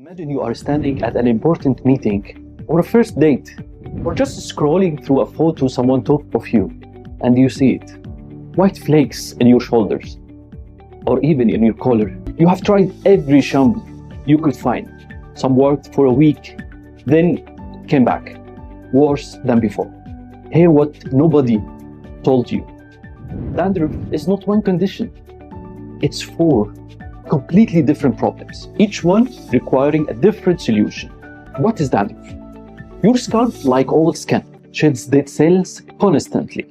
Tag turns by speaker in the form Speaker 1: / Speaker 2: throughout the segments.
Speaker 1: Imagine you are standing at an important meeting or a first date, or just scrolling through a photo someone took of you, and you see it. White flakes in your shoulders, or even in your collar. You have tried every shampoo you could find. Some worked for a week, then came back, worse than before. Hear what nobody told you. Dandruff is not one condition. It's 4 completely different problems, each one requiring a different solution. What is dandruff? Your scalp, like all skin, sheds dead cells constantly.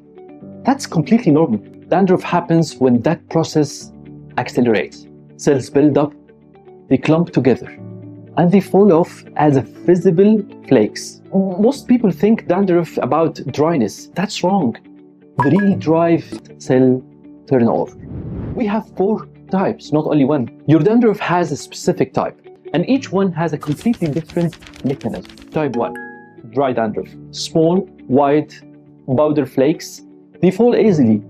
Speaker 1: That's completely normal. Dandruff happens when that process accelerates. Cells build up, they clump together, and they fall off as visible flakes. Most people think dandruff about dryness. That's wrong. The real drive cell turnover. We have 4 types, not only one. Your dandruff has a specific type, and each one has a completely different mechanism. Type 1, dry dandruff. Small, white, powder flakes. They fall easily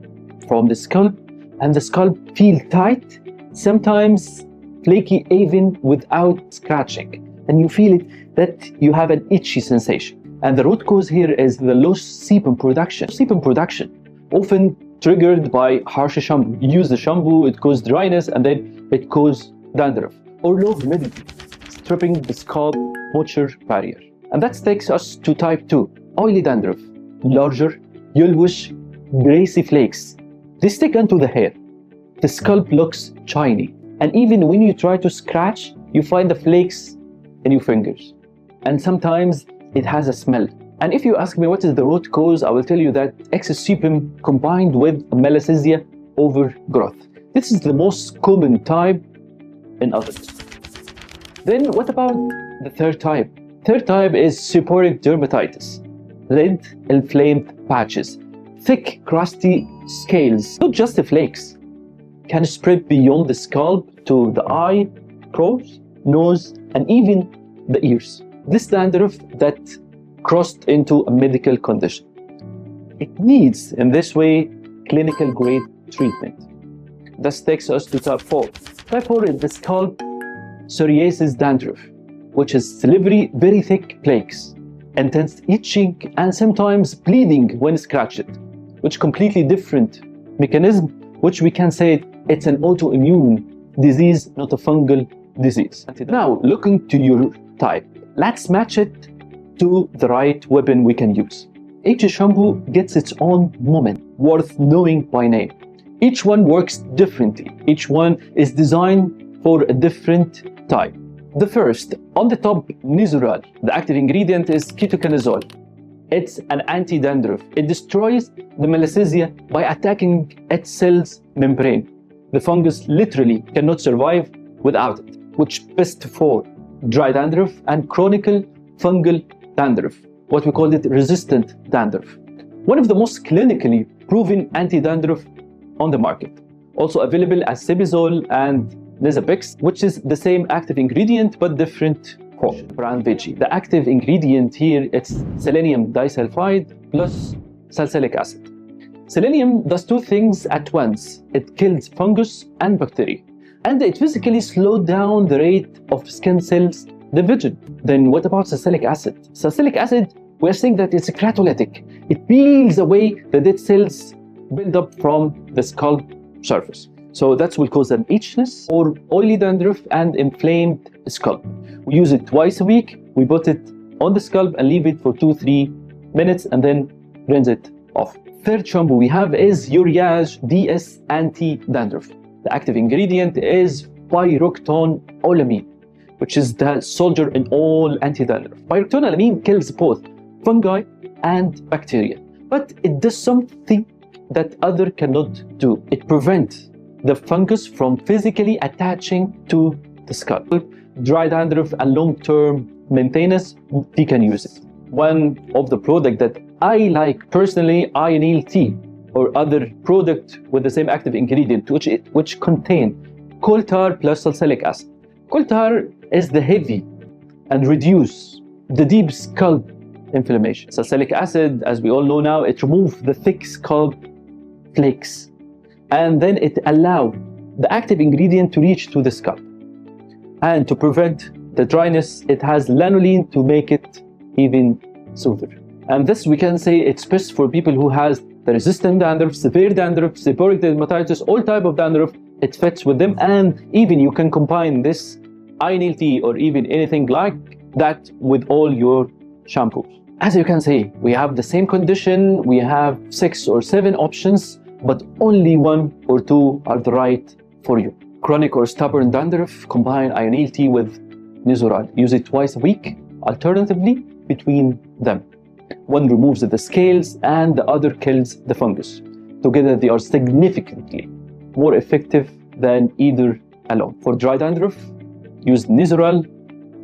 Speaker 1: from the scalp, and the scalp feels tight, sometimes flaky even without scratching. And you feel it that you have an itchy sensation. And the root cause here is the low sebum production. Sebum production, often triggered by harsh shampoo. You use the shampoo, it causes dryness, and then it causes dandruff. Or low humidity, stripping the scalp moisture barrier. And that takes us to type 2, oily dandruff. Larger, yellowish, greasy flakes. They stick onto the hair. The scalp looks shiny. And even when you try to scratch, you find the flakes in your fingers. And sometimes it has a smell. And if you ask me what is the root cause, I will tell you that excess sebum combined with Malassezia overgrowth. This is the most common type in adults. Then what about the third type? Third type is seborrheic dermatitis. Red, inflamed patches. Thick, crusty scales, not just the flakes. Can spread beyond the scalp to the eye, brows, nose, and even the ears. This dandruff that crossed into a medical condition. It needs, in this way, clinical grade treatment. This takes us to type 4. Type 4 is the scalp psoriasis dandruff, which is slippery, very thick flakes, intense itching, and sometimes bleeding when scratched, which completely different mechanism, which we can say it's an autoimmune disease, not a fungal disease. Now, looking to your type, let's match it to the right weapon we can use. Each shampoo gets its own moment, worth knowing by name. Each one works differently. Each one is designed for a different type. The first, on the top, Nizoral. The active ingredient is Ketoconazole. It's an anti-dandruff. It destroys the Malassezia by attacking its cell's membrane. The fungus literally cannot survive without it, which best for dry dandruff and chronic fungal dandruff, what we call it resistant dandruff. One of the most clinically proven anti-dandruff on the market. Also available as Sebizol and Nezapix, which is the same active ingredient but different form. Brand Veggie. The active ingredient here, it's selenium disulfide plus salicylic acid. Selenium does 2 things at once. It kills fungus and bacteria, and it physically slows down the rate of skin cells division. Then what about salicylic acid? Salicylic acid, we're saying that it's a catalytic. It peels away the dead cells build up from the scalp surface. So that will cause an itchiness or oily dandruff and inflamed scalp. We use it twice a week. We put it on the scalp and leave it for 2-3 minutes and then rinse it off. Third shampoo we have is Uriage DS Anti-Dandruff. The active ingredient is Piroctone Olamine, which is the soldier in all anti-dandruff. Pyrithione Olamine kills both fungi and bacteria, but it does something that other cannot do. It prevents the fungus from physically attaching to the scalp. Dry dandruff and long-term maintenance, we can use it. One of the products that I like personally, Ionil T, or other product with the same active ingredient, which contain coal tar plus salicylic acid. Coal tar is the heavy and reduce the deep scalp inflammation. Salicylic acid, as we all know now, it removes the thick scalp flakes, and then it allows the active ingredient to reach to the scalp and to prevent the dryness, it has lanolin to make it even smoother. And this, we can say it's best for people who has the resistant dandruff, severe dandruff, seborrheic dermatitis, all type of dandruff. It fits with them, and even you can combine this ionil tea or even anything like that with all your shampoos. As you can see, we have the same condition, we have 6 or 7 options, but only 1 or 2 are the right for you. Chronic or stubborn dandruff, combine ionil tea with Nizoral. Use it twice a week, alternatively between them. One removes the scales and the other kills the fungus. Together they are significantly more effective than either alone. For dry dandruff, use Nizoral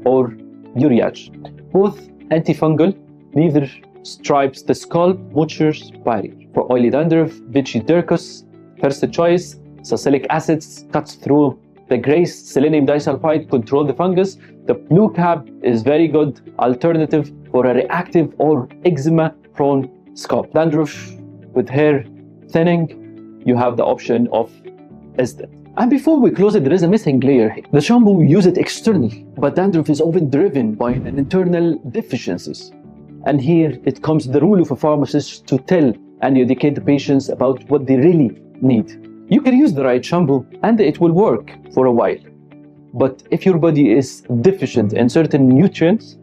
Speaker 1: or Uriage. Both antifungal, neither stripes the scalp, butchers barrier. For oily dandruff, Vichy Durcus, first choice. Salicylic acids cuts through the grace. Selenium disulfide control the fungus. The blue cap is very good alternative for a reactive or eczema prone scalp. Dandruff with hair thinning, you have the option of Esdet. And before we close it, there is a missing layer here. The shampoo, we use it externally, but dandruff is often driven by an internal deficiencies. And here it comes the role of a pharmacist to tell and educate the patients about what they really need. You can use the right shampoo and it will work for a while. But if your body is deficient in certain nutrients,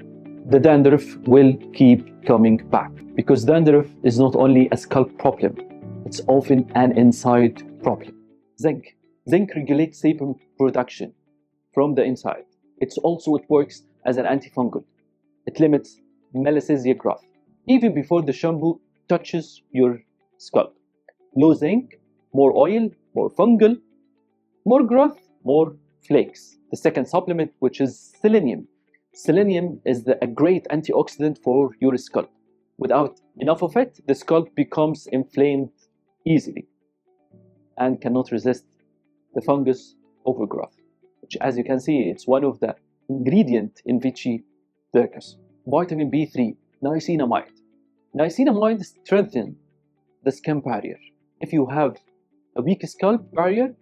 Speaker 1: the dandruff will keep coming back. Because dandruff is not only a scalp problem, it's often an inside problem. Zinc. Zinc regulates sebum production from the inside. It works as an antifungal. It limits Malassezia growth, even before the shampoo touches your scalp. Low zinc, more oil, more fungal, more growth, more flakes. The second supplement, which is selenium. Selenium is a great antioxidant for your scalp. Without enough of it, the scalp becomes inflamed easily and cannot resist the fungus overgrowth, which, as you can see, it's one of the ingredients in Vichy Durcus. Vitamin B3, niacinamide. Niacinamide strengthens the skin barrier. If you have a weak scalp barrier,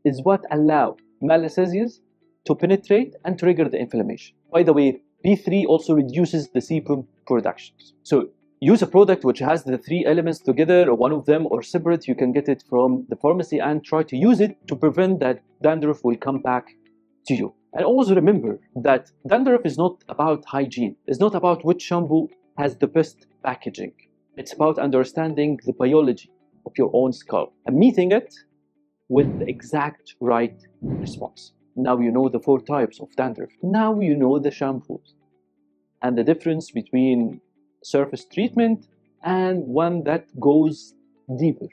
Speaker 1: is what allows Malassezia to penetrate and trigger the inflammation. By the way, B3 also reduces the sebum production. So use a product which has the 3 elements together, or one of them, or separate. You can get it from the pharmacy and try to use it to prevent that dandruff will come back to you. And always remember that dandruff is not about hygiene. It's not about which shampoo has the best packaging. It's about understanding the biology of your own scalp and meeting it with the exact right response. Now you know the 4 types of dandruff. Now you know the shampoos and the difference between surface treatment and one that goes deeper.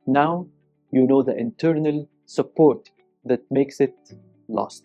Speaker 1: Now you know the internal support that makes it last.